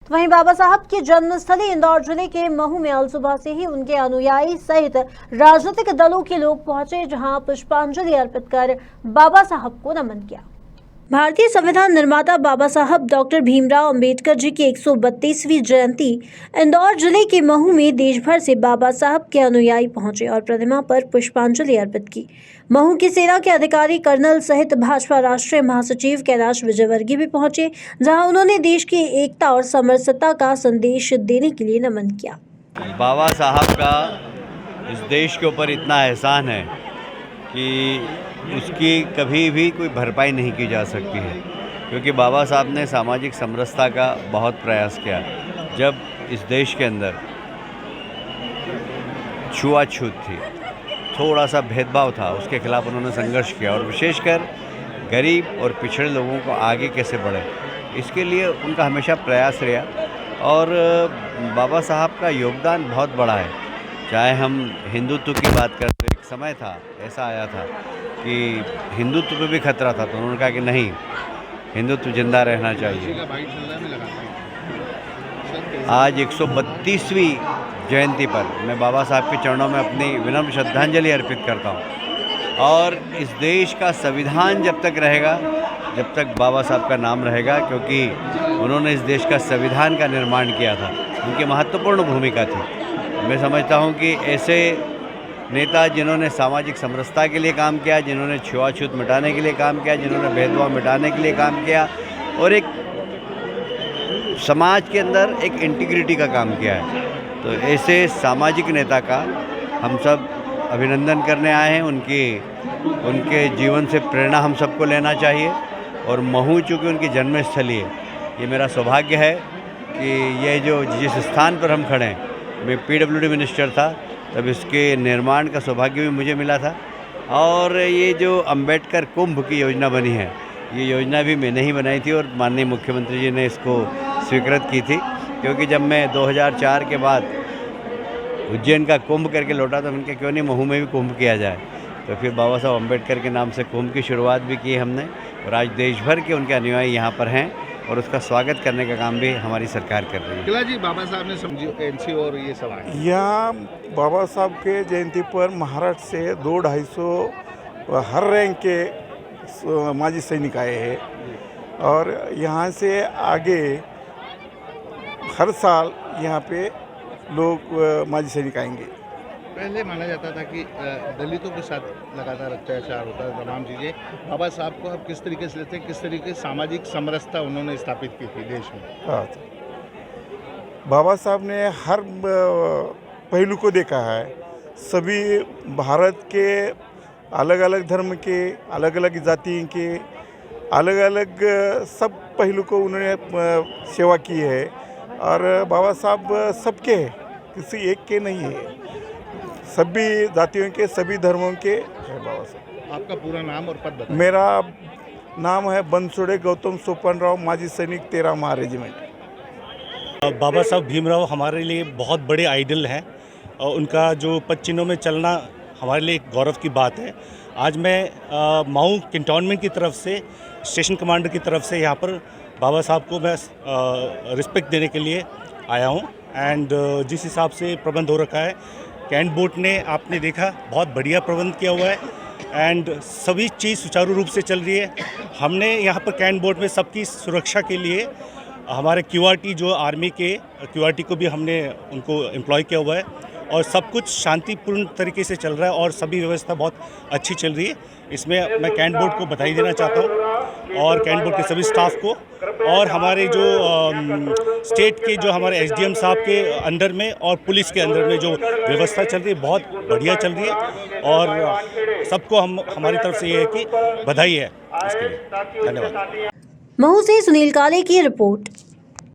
वहीं बाबा साहब की जन्मस्थली इंदौर जिले के महू में आज सुबह से ही उनके अनुयायी सहित राजनीतिक दलों के लोग पहुंचे, जहां पुष्पांजलि अर्पित कर बाबा साहब को नमन किया। भारतीय संविधान निर्माता बाबा साहब डॉक्टर भीमराव अंबेडकर जी की 132वीं जयंती इंदौर जिले के महू में देश भर से बाबा साहब के अनुयायी पहुंचे और प्रतिमा पर पुष्पांजलि अर्पित की। महू की सेना के अधिकारी कर्नल सहित भाजपा राष्ट्रीय महासचिव कैलाश विजयवर्गीय भी पहुंचे, जहां उन्होंने देश की एकता और समरसता का संदेश देने के लिए नमन किया। बाबा साहब का इस देश के ऊपर इतना एहसान है कि उसकी कभी भी कोई भरपाई नहीं की जा सकती है, क्योंकि बाबा साहब ने सामाजिक समरसता का बहुत प्रयास किया। जब इस देश के अंदर छुआछूत थी, थोड़ा सा भेदभाव था, उसके खिलाफ उन्होंने संघर्ष किया और विशेषकर गरीब और पिछड़े लोगों को आगे कैसे बढ़े, इसके लिए उनका हमेशा प्रयास रहा। और बाबा साहब का योगदान बहुत बड़ा है। चाहे हम हिंदुत्व की बात करें तो एक समय था, ऐसा आया था कि हिंदुत्व पे भी खतरा था, तो उन्होंने कहा कि नहीं, हिंदुत्व जिंदा रहना चाहिए। आज 132वीं जयंती पर मैं बाबा साहब के चरणों में अपनी विनम्र श्रद्धांजलि अर्पित करता हूँ। और इस देश का संविधान जब तक रहेगा, जब तक बाबा साहब का नाम रहेगा, क्योंकि उन्होंने इस देश का संविधान का निर्माण किया था, उनकी महत्वपूर्ण भूमिका थी। मैं समझता हूँ कि ऐसे नेता जिन्होंने सामाजिक समरसता के लिए काम किया, जिन्होंने छुआछूत मिटाने के लिए काम किया, जिन्होंने भेदभाव मिटाने के लिए काम किया और एक समाज के अंदर एक इंटीग्रिटी का काम किया है, तो ऐसे सामाजिक नेता का हम सब अभिनंदन करने आए हैं। उनके जीवन से प्रेरणा हम सबको लेना चाहिए। और महू चूँकि उनकी जन्मस्थली है, ये मेरा सौभाग्य है कि ये जो जिस स्थान पर हम खड़े हैं, मैं PWD मिनिस्टर था, तब इसके निर्माण का सौभाग्य भी मुझे मिला था। और ये जो अंबेडकर कुंभ की योजना बनी है, ये योजना भी मैंने ही बनाई थी और माननीय मुख्यमंत्री जी ने इसको स्वीकृत की थी, क्योंकि जब मैं 2004 के बाद उज्जैन का कुंभ करके लौटा तो मैंने क्यों नहीं महू में भी कुंभ किया जाए। तो फिर बाबा साहब अम्बेडकर के नाम से कुंभ की शुरुआत भी की हमने, और आज देश भर के उनके अनुयायी यहाँ पर हैं और उसका स्वागत करने का काम भी हमारी सरकार कर रही है। किला जी, बाबा साहब ने समझो एनसी और ये सब आए यहाँ बाबा साहब के जयंती पर महाराष्ट्र से 200-250 हर रैंक के माजी सैनिक आए हैं और यहाँ से आगे हर साल यहाँ पे लोग माजी सैनिक आएंगे। पहले माना जाता था कि दलितों के साथ लगातार अत्याचार होता है, तमाम चीज़ें। बाबा साहब को अब किस तरीके से लेते हैं, किस तरीके से सामाजिक समरसता उन्होंने स्थापित की थी देश में? हाँ, बाबा साहब ने हर पहलू को देखा है। सभी भारत के अलग अलग धर्म के, अलग अलग जाति के, अलग अलग सब पहलू को उन्होंने सेवा की है। और बाबा साहब सबके हैं, किसी एक के नहीं है, सभी जातियों के, सभी धर्मों के है बाबा साहब। आपका पूरा नाम और पद बताइए। मेरा नाम है बनसोड़े गौतम सोपन राव, माजी सैनिक 13वां रेजिमेंट। बाबा साहब भीमराव हमारे लिए बहुत बड़े आइडल हैं और उनका जो पद चिन्हों में चलना हमारे लिए एक गौरव की बात है। आज मैं महू कैंटोनमेंट की तरफ से, स्टेशन कमांडर की तरफ से यहाँ पर बाबा साहब को मैं रिस्पेक्ट देने के लिए आया हूँ। एंड जिस हिसाब से प्रबंध हो रखा है, कैंट बोट ने आपने देखा बहुत बढ़िया प्रबंध किया हुआ है एंड सभी चीज़ सुचारू रूप से चल रही है। हमने यहाँ पर कैंट बोट में सबकी सुरक्षा के लिए हमारे QRT जो आर्मी के QRT को भी हमने उनको एम्प्लॉय किया हुआ है और सब कुछ शांतिपूर्ण तरीके से चल रहा है और सभी व्यवस्था बहुत अच्छी चल रही है। इसमें मैं कैंट बोर्ड को बधाई देना चाहता हूँ और कैंट बोर्ड के सभी स्टाफ को और हमारे जो स्टेट के जो हमारे SDM साहब के अंडर में और पुलिस के अंदर में जो व्यवस्था चल रही है बहुत बढ़िया चल रही है और सबको हमारी तरफ से ये है कि बधाई है इसके लिए। धन्यवाद। महू से सुनील काले की रिपोर्ट।